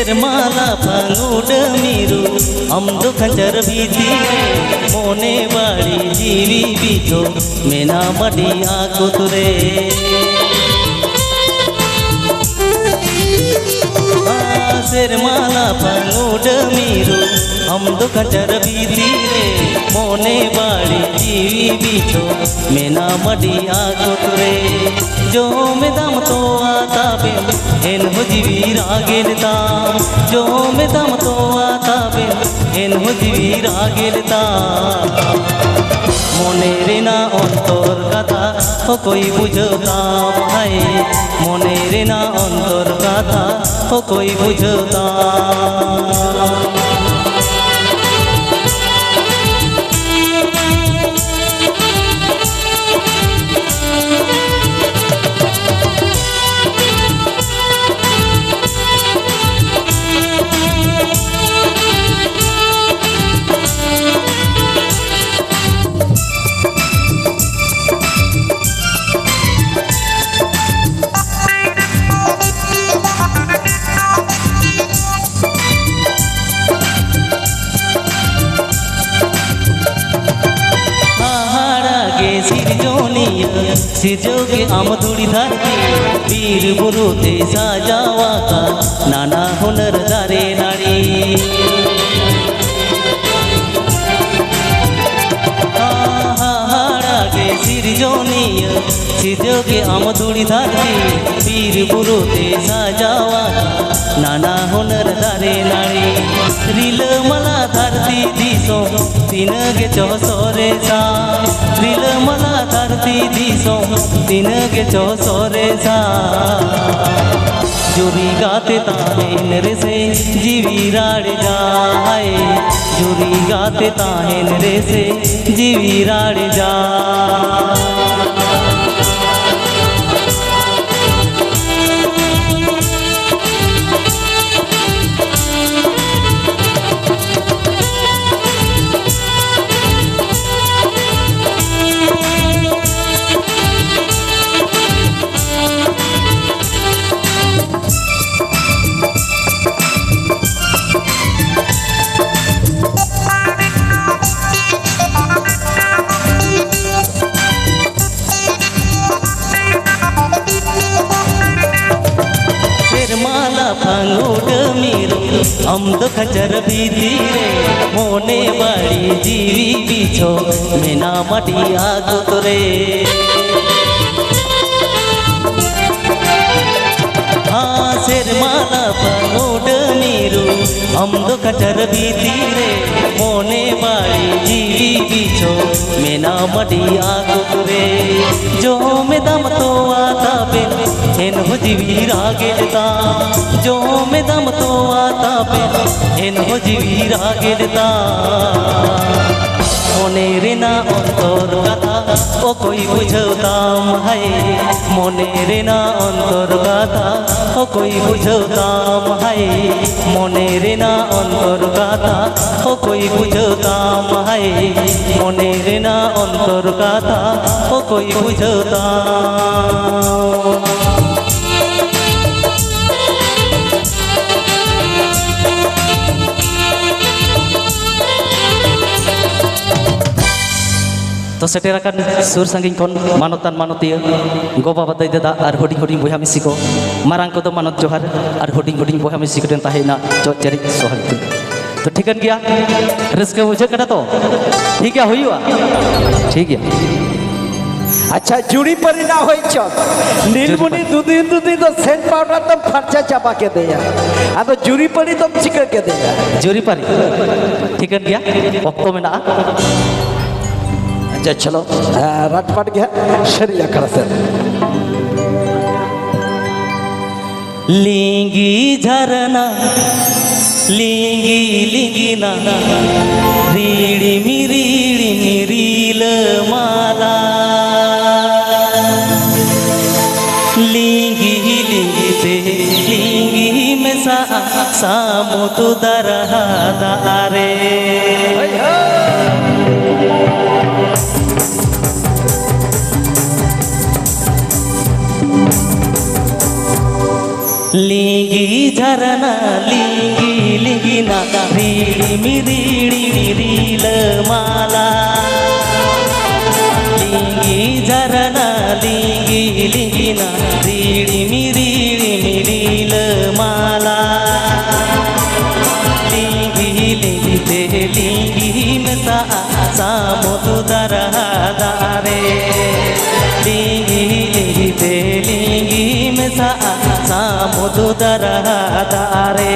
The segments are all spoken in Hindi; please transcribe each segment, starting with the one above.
सेरमाला फांगुड मीरू अमदो खंजर भीतीरे मोने बाड़ी जीवी बीचो मेना मडिया कुतरे सेरमाला फांगुड मीरू अमदो खंजर भीतीरे मोने बाड़ी जीवी बीचो मेना मडिया कुतरे जो में दम तो आता बे एन हो जीवी रागेलता जो में दम तो आता बे एन हो जीवी रागेलता मोने रेना अंतर कथा हो कोई बुझता भाई मोने रेना अंतर कथा हो कोई बुझता सिरजोगे आमदुड़ी धरती वीर बुरुते साजावा का नाना हुनर दारे नारी हाड़ागे सिरजोनिया सिरजोगे आमदुड़ी धरती वीर बुरुते साजावा का नाना हुनर दारे नारी रिल मला धरती दिसो तीनगे चौसोरे सा रिल मला धरती दिसो तीनगे चौसोरे सा जुरी गाते ताहेन रे से जीवी राड़ जाए जुरी गाते ताहेन रे से जीवी राड़ जा फांगुड मीरू अमदो खंजर भीतीरे मोने बाड़ी जीवी बीचो मेना मडिया कुतरे हाँ सेरमाला फांगुड मीरू अमदो खंजर भीतीरे मोने बाड़ी जीवी बीचो मेना मडिया कुतरे जो में दम तो आता बे एन हो जीवी रागेलता जो में दम तो आता पे एन हो जीवी रागेलता मोने रेना अंतर कथा ओ कोई बुझताम है मोने रेना अंतर कथा ओ कोई बुझताम है मोने रेना अंतर कथा ओ कोई बुझताम है मोने रेना अंतर कथा ओ कोई बुझताम तो सेटेराकान सुर सांगिन कोन मानतान मानतिया गो बाबा दाई दादा और हुडिंग हुडिंग बहा मिसी को मारांग को तो मानत जोहार और हुडिंग हुडिंग बहा मिसी को ताहेना चोट चरित सोहल तो ठीकन गया रस्के बुझे कटा तो ठीक है हुईवा ठीक है अच्छा जुड़ी परी ना होई चल नीलमुनी दुदिन दुदिन तो सेंट पाउडर तुम खर्चा चापा के देया आ तो जुड़ी परी तुम चिकर के देया जुड़ी परी ठीकन गया वक्तो में ना अच्छा चलो रटपट गया शरिया कर से लिंगी झरना लिंगी लिंगिना रीड़ी मिरील माला लिंगी लिंगी ते लिंगी में सामुतु दरहा दारे लिंगी झरना लिंगी लिंगी ना रीड़ी मिरीड़ी रील माला लिंगी झरना लिंगी लिंगी ना रीड़ी मिरीड़ी मिरील माला लिंगी लिंगी ते लिंगी में सामुद्र दरदारे लिंगी लिंगी ते लिंगी में सामुद्र दरदारे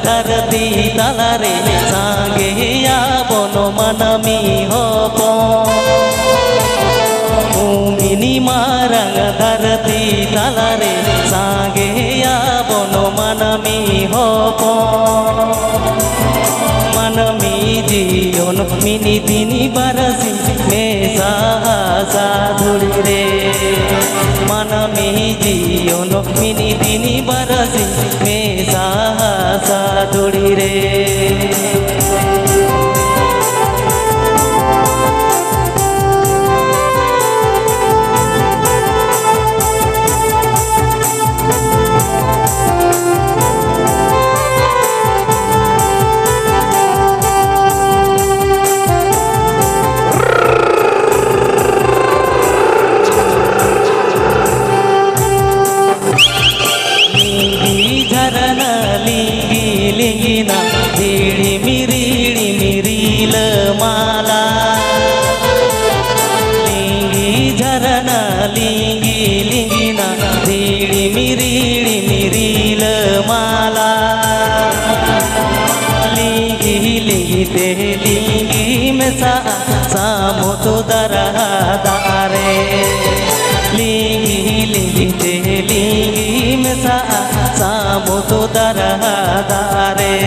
धरती तलारे सांगे या बोनो मनमी होपो मिनी मारंग धरती तलारे सांगे या बोनो मनमी होपो मनमी जीवन मिनी दिनी बरसी में साधुरी रे मनमी जीवन मिनी दिनी बरसी में साधुरी रे लिंगिना रीड़ी मिरील माला लिंगी झरना लिंगी लिंगिना रीड़ी मिरील माला लिंगी लिंगी ते लिंगी में सामुद्र दरदारे लिंगी लिंगी ते लिंगी में सामुद्र दरदारे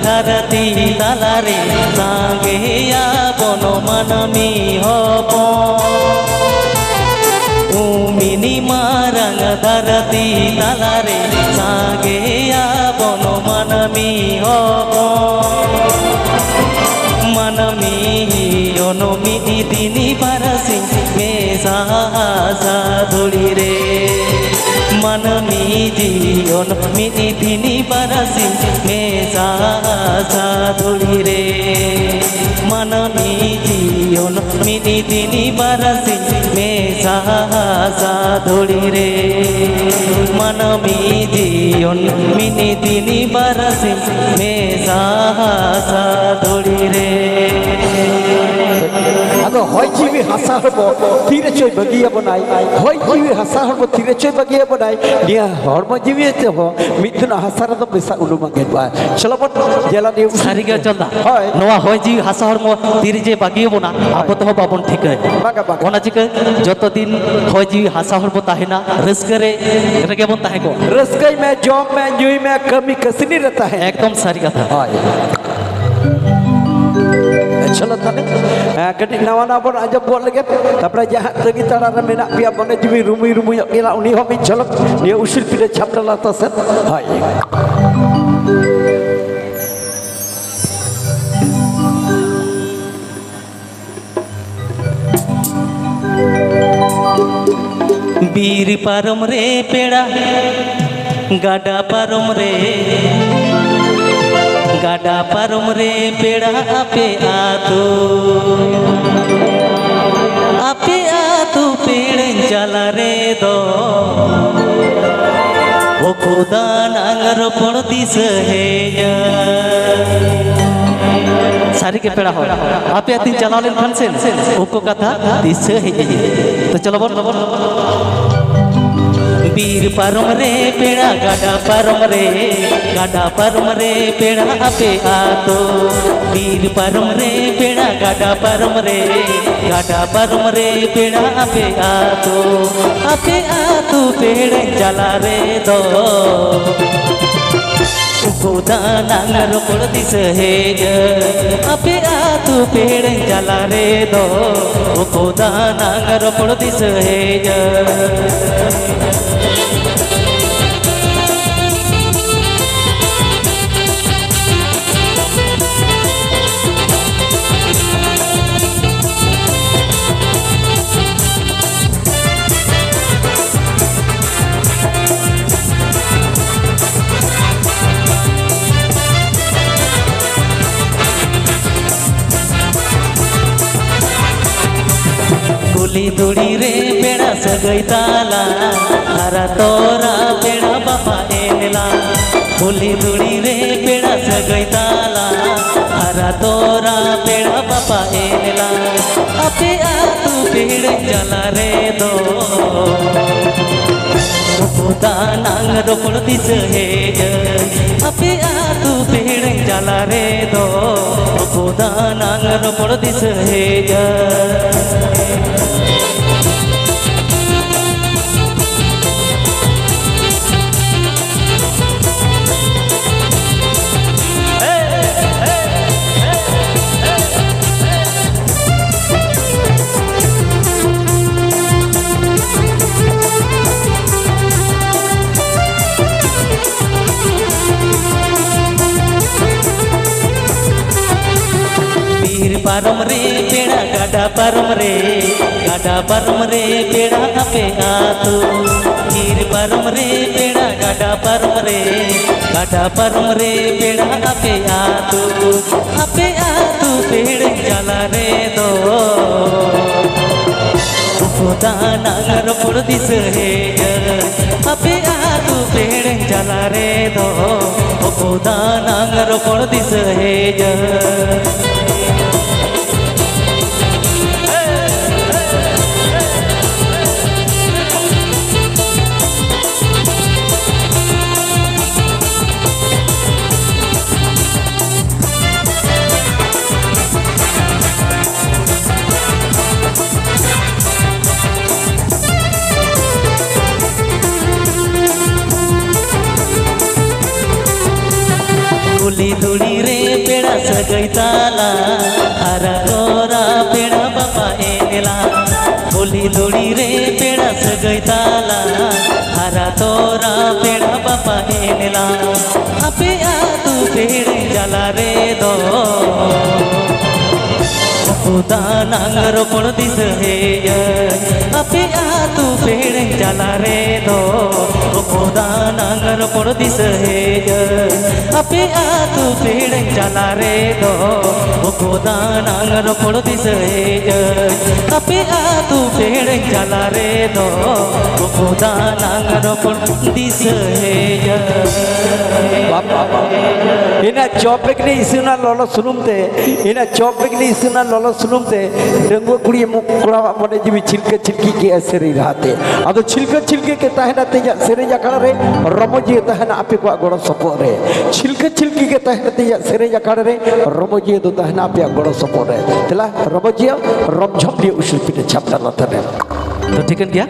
धरती तलारे सांगे या बोनो मनमी होपो मिनी मारंग धरती तलारे सांगे या बोनो मनमी होपो मनमी योनो मिनी दिनी बरसी में साधुरी रे मनमी जीवन मिनी दिनी बरसी में साधुरी रे मनमी जीवन मिनी दिनी बरसी में साधुरी रे मनमी जीवन मिनी दिनी बरसी में साधुरी रे आदो होय जीवी हासा हबो तीरे चोय बगिया बनाई होय जीवी हासा हबो तीरे चोय बगिया बनाई निया हरम जीवी ते हो मिथुन हासा रे तो बेसा उलुमा गेबा चलो बट जेला दियो सारी गे चंदा नोवा होय जीवी हासा हरम तीरे जे बगिया बना आपो तो बाबन ठीक है बागा बागा ओना चिके जतो दिन होय जीवी हासा हरम ताहेना रस्के रेगे बन ताहे को रस्के में जॉब में जुई में कमी कसनी रहता है एकदम सारी कथा चलो तने कटी नवा नवा बन आजब बोल लगे तापरे जहां तगी तारा रे मेना पिया बने जीवी रुमुई रुमुई केला उनी हो मी चलो ये उसिल पिले छापटला तो से हाय बीर पारम रे पेड़ा गाडा पारम रे गाडा पारम रे पेड़ा आपे आतू पेड़ चला रे दो ओ खुदा नांगर पण दिस है सारी के पेड़ा हो आपे तीन चला लेन खान से उनको कथा दिस है तो चलो बोल बीर परम रे पेड़ा गाडा परम रे पेड़ा आपे आतो बीर परम रे पेड़ा गाडा परम रे पेड़ा आपे आतो पेड़ जला रे दो गोदा नांगर पड़ दिस है आपे आतो पेड़ जला रे दो गोदा नांगर पड़ दिस है गुली दुड़ी रे पेड़ा सगई ताला हरा तोरा पेड़ा बापा एनला गुली दुड़ी रे पेड़ा सगई ताला हरा तोरा पेड़ा बापा एनला आपे आतू पेड़ जला रे दो गोदा नांगर पड़ दिस है आपे आतू पेड़ जला रे दो गोदा नांगर पड़ दिस है परम रे पेड़ा गाडा परम रे पेड़ा आपे आतो गिर परम रे पेड़ा गाडा परम रे पेड़ा आपे आतो पेड़ जला रे दो गोदा नांगर पड़ दिस है आपे आतो पेड़ जला रे दो गोदा नांगर पड़ दिस है गुली दुड़ी रे पेड़ा सगई ताला हरा तोरा पेड़ा बापा एनला गुली दुड़ी रे पेड़ा सगई ताला हरा तोरा पेड़ा बापा एनला आपे आतू पेड़ जला रे दो गोदा नांगर पड़ दिस है आपे आतू पेड़ जला रे दो गोदा नांगर पड़ दिस है आपे आतू पेड़ जला रे दो गोदा नांगर पड़ दिस है आपे आतू पेड़ जला रे दो गोदा नांगर पड़ दिस है ina copek ni isuna lolo sunumte ina copek ni isuna lolo sunumte denggu kuri mukura mone jibi chilke chilki ke aseri rahate ado chilke ke tahena teja sere jakara re romoji tahena ape ko goro sopo re chilki ke tahena teja sere jakara re romoji do tahena ape goro sopo re tela romoji romjhom dia usul pide chapter latane तो ठीक है क्या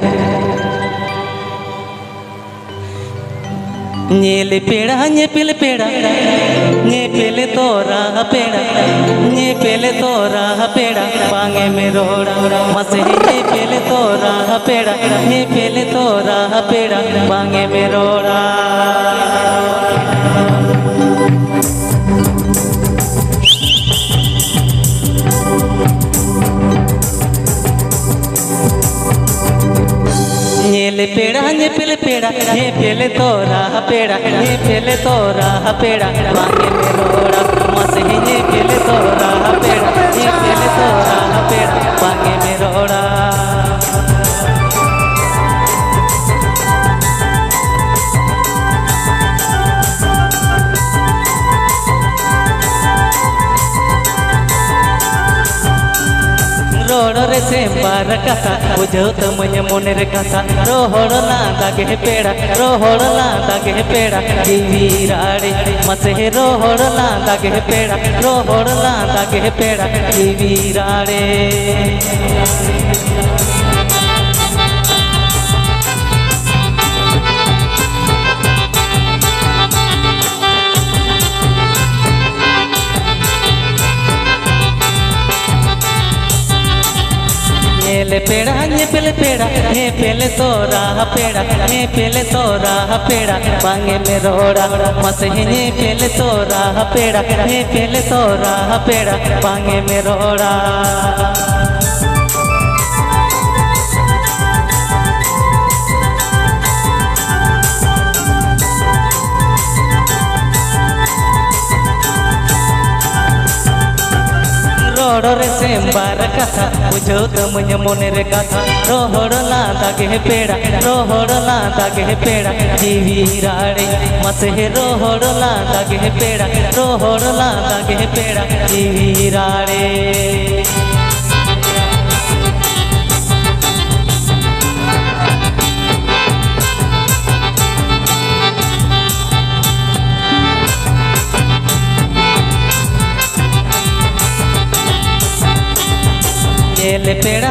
Nyele peda, nyepele peda, nyepele tora peda, nyepele tora peda, pange meroda, mase nyepele tora peda, nyepele tora peda, pange meroda. Nyele peda, nyepele peda, nyepele tora peda, nyepele tora peda, pange meroda, mase nyepele tora peda, nyepele tora peda, pange meroda. से बार कथा बुझो तमन मोनेर कथा रोहड़ लांदा के पेड़ा रोहड़ लांदा के पेड़ा जीवीराड़े मसे रोहड़ लांदा के पेड़ा रोहड़ लांदा के पेड़ा जीवीराड़े पेड़ा ये पेले तोरा पेड़ा बांगे में रोड़ा मसे ये पेले तोरा पेड़ा बांगे में रोड़ा रोहड़ से बार कथा बुझो तमन मोनेर कथा रोहड़ लांदा के पेड़ा जीवीराड़े मसे रोहड़ लांदा के पेड़ा जीवीराड़े पेड़ा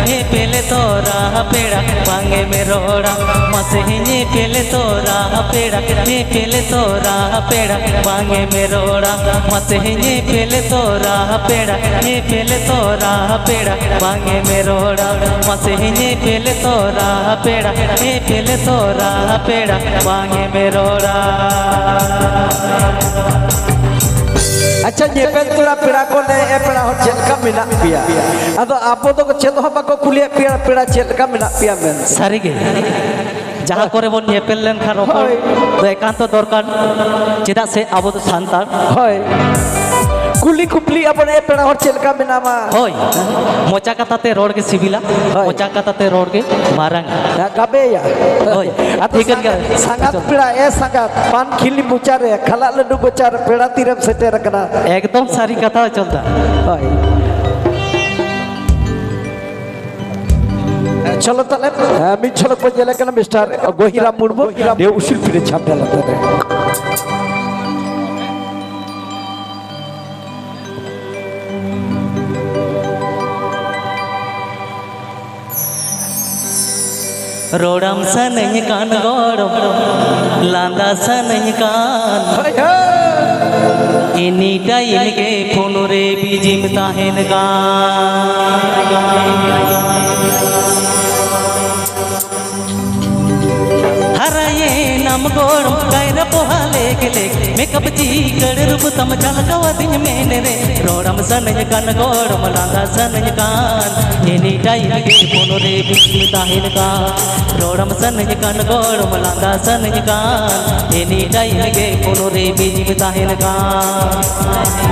ये पेले तोरा पेड़ा बांगे में रोड़ा मसे ये पेले तोरा पेड़ा बांगे में रोड़ा मसे ये पेले तोरा पेड़ा बांगे में रोड़ा मसे ये पेले तोरा पेड़ा बांगे में रोड़ा अच्छा nyepel tura pira ko ne e pira hot chet ka mena pia ado apo to chet ho bako kulia pira chet ka mena pia men sari ge jaha kore bon nyepel len khan rokor to ekanto dorkar cheda se abo to santar hoy कुली कुपली अपने पेड़ा हर चेल का बिना मा होय मोचा कथा ते रोड के सिविला मोचा कथा ते रोड के मारंग ना कबे या होय ठीक है संगत पेड़ा ए संगत पान खिली मुचा रे खला लड्डू बचा रे पेड़ा तीरम सेटे रखना एकदम सारी कथा चलता होय चलो तले मी चलो पजेले कना मिस्टर गोहिरा मुर्मू दे उसिल फिरे छाप डाला रे रोड़म सनई कान गोड़म लांदा सनई कान एनी टाइम के फोन रे बीजिम ताहेन हराये नम गोड़म कैर पोहाले के मेकअप जी कर रूप तम झलकवा दिन में रे रोड़म सनई कान गोड़म लांदा सनई कान एनी टाइम के फोन रे बीजिम ताहेन कान रोड़म सनई कान गोड़म लांदा सनई कान एनी टाइम के फोन रे बीजिम ताहेन कान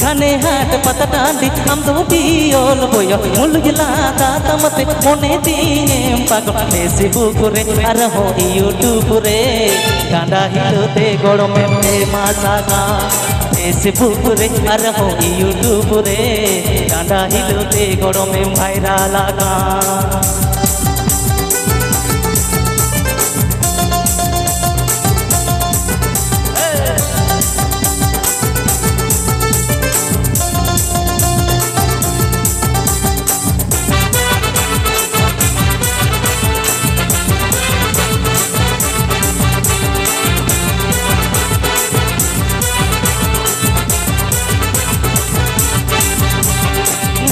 घने हाट पतटांडी हम तो पियोल बोयो मुलगिला दाता मते मोने दिए पागो फेसबुक रे अर हो यूट्यूब रे कांडा हिलोते गोड़ो में मासागा फेसबुक रे अर हो यूट्यूब रे कांडा हिलोते गोड़ो में वायरल लगा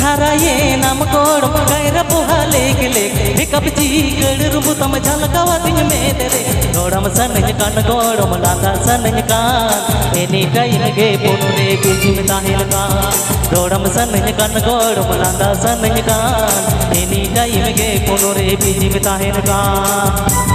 हराये नम को गोड़ गायरा पोहा लेक लेक हिकप जी गड़ रुबु तम झलकावा दिन में दे गोड़म सनज कान गोड़म लांदा सनज कान एनी टाइम गे पुनु रे बिजी में ताहिल कान गोड़म सनज कान गोड़म लांदा सनज कान एनी टाइम गे पुनु रे बिजी में ताहिल कान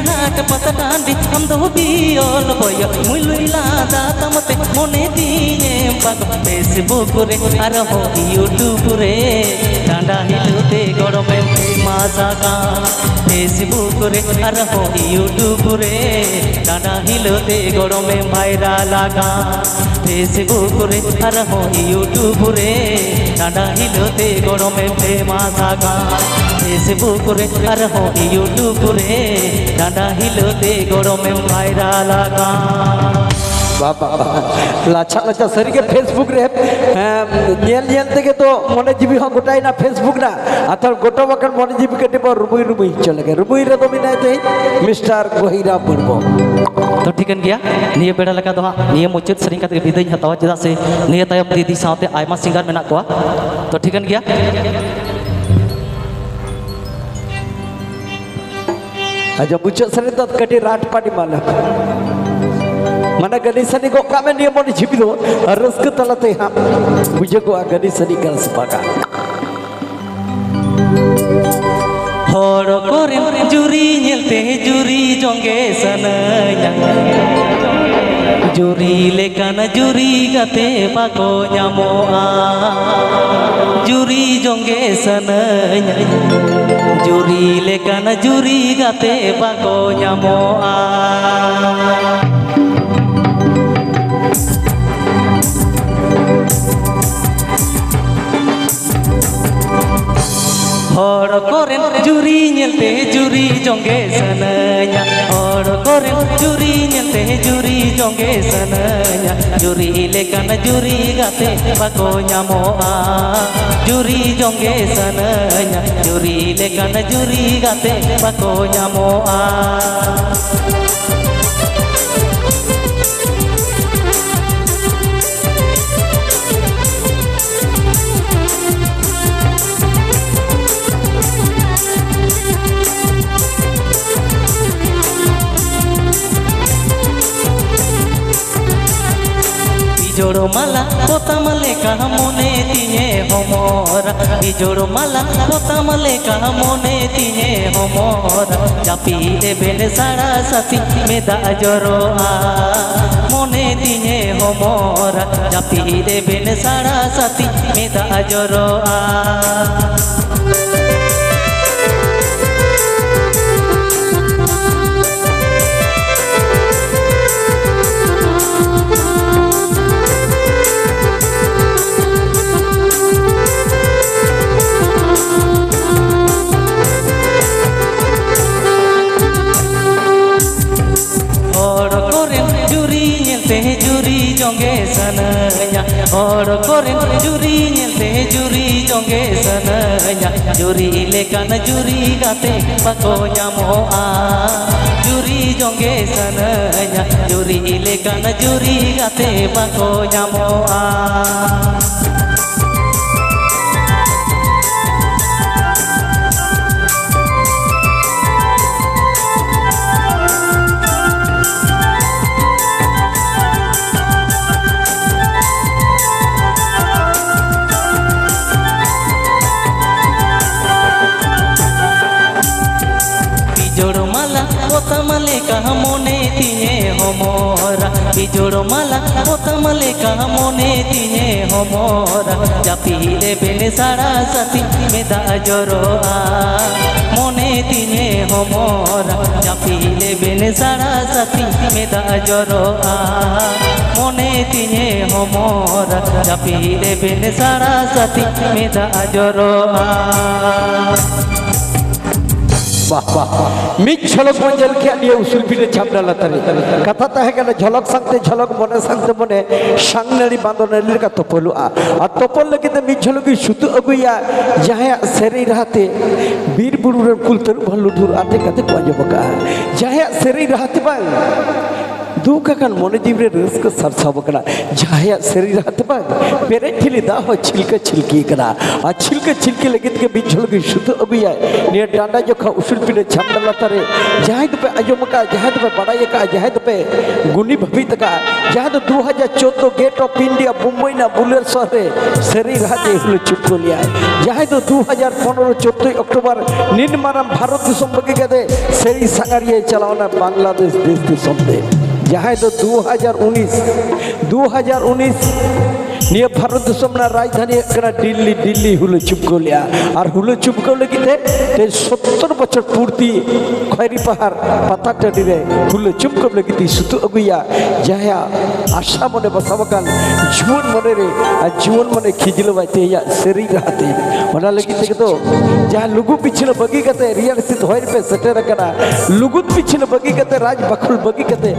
हाट पतडांडी हम दो बियोल बोय मुइलुइला दातमते मोने दिए बाग फेसबुक रे आर हो यूट्यूब रे डांडा हिलते गड़मे मासा का फेसबुक रे आर हो यूट्यूब रे डांडा हिलते गड़मे भाइराल का फेसबुक रे आर हो यूट्यूब रे डांडा हिलते गड़मे फेमस का फेसबुक रे आर हो यूट्यूब रे डांडा हिलते गड़मे भाइराल का बाबा लाचा लाचा सरी के फेसबुक रे नेल नेल तेगे तो मने जीवी हम गोटाई ना फेसबुक ना आतर गोटा बकन मने जीवी के टिप रुबुई रुबुई चले गए रुबुई रे तो मिनाय ते मिस्टर गोहिरा मुर्मू तो ठीकन गया निये बेड़ा लगा दो निये मुचत सरिंग का विदाई हतावा चदा से निये तायम दीदी साथे आयमा सिंगर मेना कोआ तो ठीकन गया aja bucak sering tot kadi rat padi mana mana gani sani ko kame niya mo ni jibido harus ke talate ha buja ko gani sani kal sepakat hor kore juri nyelte juri jonge sananya juri lekana juri gate bako nyamoa juri jonge sananya juri lekana juri gate bako nyamoa hor koren juri nyelte juri jonge sananya hor koren juri nyelte juri jonge sananya juri lekana juri gate bako nyamoa juri jonge sananya juri lekana juri gate bako nyamoa जोड़ो माला पोता मले का मोने तिने होमोरा जोड़ो माला पोता मले का मोने तिने होमोरा चापी दे बेने साड़ा साथी में दा जोरो आ मोने तिने होमोरा चापी दे बेने साड़ा साथी में दा जोरो आ juri jonge sananya hor koren juri nyelte juri jonge sananya juri lekana juri gate bako nyamoa juri jonge sananya juri lekana juri gate bako nyamoa जोड़ो माला पोता मले का मोने तिने होमोरा जोड़ो माला पोता मले का मोने तिने होमोरा चापी दे बेने साड़ा साथी में दा जोरो आ मोने तिने होमोरा चापी दे बेने साड़ा साथी में दा जोरो आ मोने तिने होमोरा चापी दे बेने साड़ा साथी में दा जोरो आ वाह वाह मिट झलक मंजल के लिए उसूल भी छापना लतारे कथा तहे कना झलक संगते झलक मने संगते मने सांगनड़ी बांधनड़ी का तोपलु आ तोपल लगे ते मिट झलक सुतु अगुया जहां सेरी रहते वीर बुरु कुल तरु भलुधुर आते कते पाजबका जहां सेरी रहते बा दुख अकान मने जीव रे रस को सरसाबकना जहां सेरी रहते बा पेरे ठिली दा हो छिलके छिलकी कना आ छिलके छिलकी लगे के बीच झलक सुतु अगुया ने डांडा जोखा उसूल पीने छापना लतारे जहां तो पे अजमका जहां तो पे बड़ाई का जहां तो पे गुनी भवित का जहां तो 2014 गेट ऑफ इंडिया मुंबई ना बुलेश्वर रे सेरी रहते हुल चुपलिया जहां तो 2015 14 अक्टूबर निर्माण भारत दिसम बगे गदे सेरी सांगारिया चलावना बांग्लादेश देश दिसम दे जहां तो 2019 निये भारत दिसम ना राजधानी कना दिल्ली दिल्ली हुल चुपकोलिया और हुल चुपको लगी ते 70 बछर पूर्ति खैरी पहाड़ पता टडी रे हुल चुपको लगी ती सुतु अगुया जहां आशा मने बसावकान जीवन मने रे आ जीवन मने खिजलो बाते या सेरी रहते ओना लगी ते तो जहां लुगु पिछले बगी कते रियल स्थित होय पे सेटर कना लुगु पिछले बगी कते राज बखुल बगी कते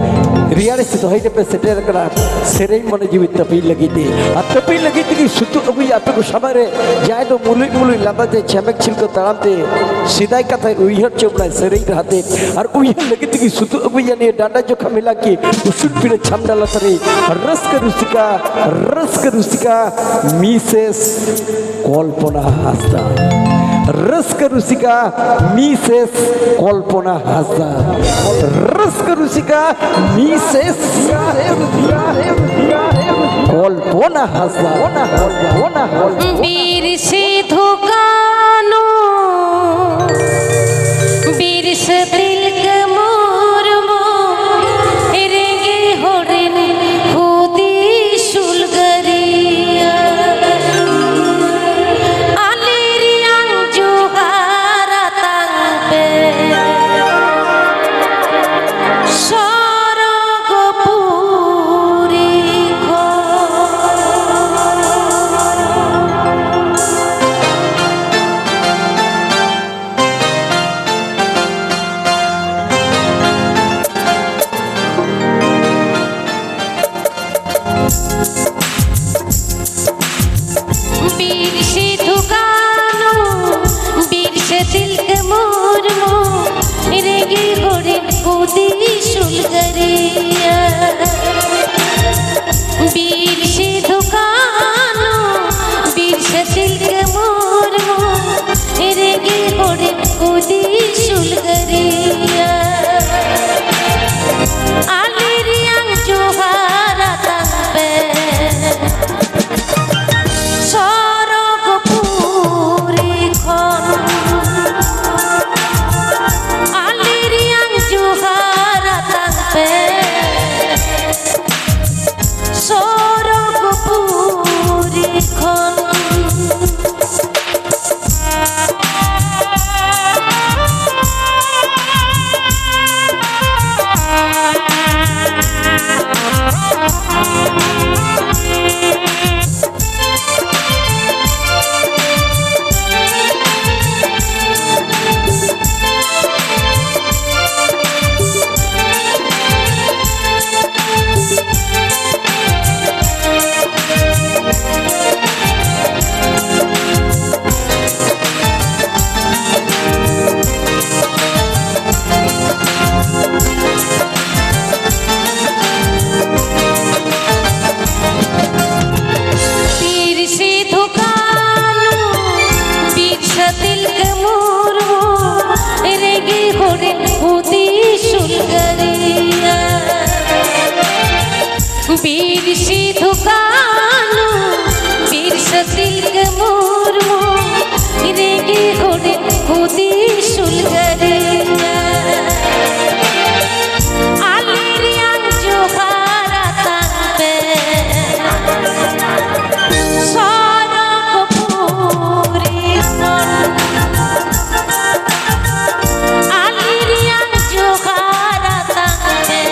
रियल स्थित होय पे सेटर कना सेरे मने जीवित तपी लगी ती तपी लगी थी कि सुतु अगुया आपे को समरे जाए तो मुलुई मुलुई लाबाते छमक छिलको तड़ामते सीधा कथा उइहर चोपना सेरे रहते और उइहर लगी थी कि सुतु अगुया ने डांडा जो खमिला की उसूल पीने छम डाला तरे रस के रुसिका मिसेस कल्पना हासदा रस के रुसिका मिसेस कल्पना हासदा रस के रुसिका मिसेस कल्पना हासदा वीर से धोकानो वीर से दिल के मोरमो रेगे होड़न खुदी सुलगरिया आलेरियां जोहारा तांबे वीर से धुकानो वीर से दिल के मोरमो रेगे घोड़े कूदी सुलगरिया वीर से धुकानो वीर से दिल के मोरमो रेगे घोड़े कूदी सुलगरिया आलेरियां जोहारा तांबे वीर से धुकानो वीर से दिल के मोरमो रेगे घोड़े खुदी सुलगरिया आलेरियां जोहारा तांबे सरग पूरी आलेरियां जोहारा तांबे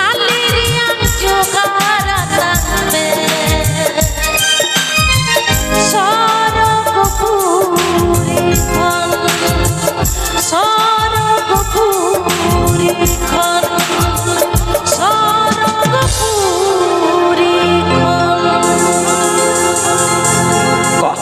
आलेरियां जोहारा সরগপুরি বাহ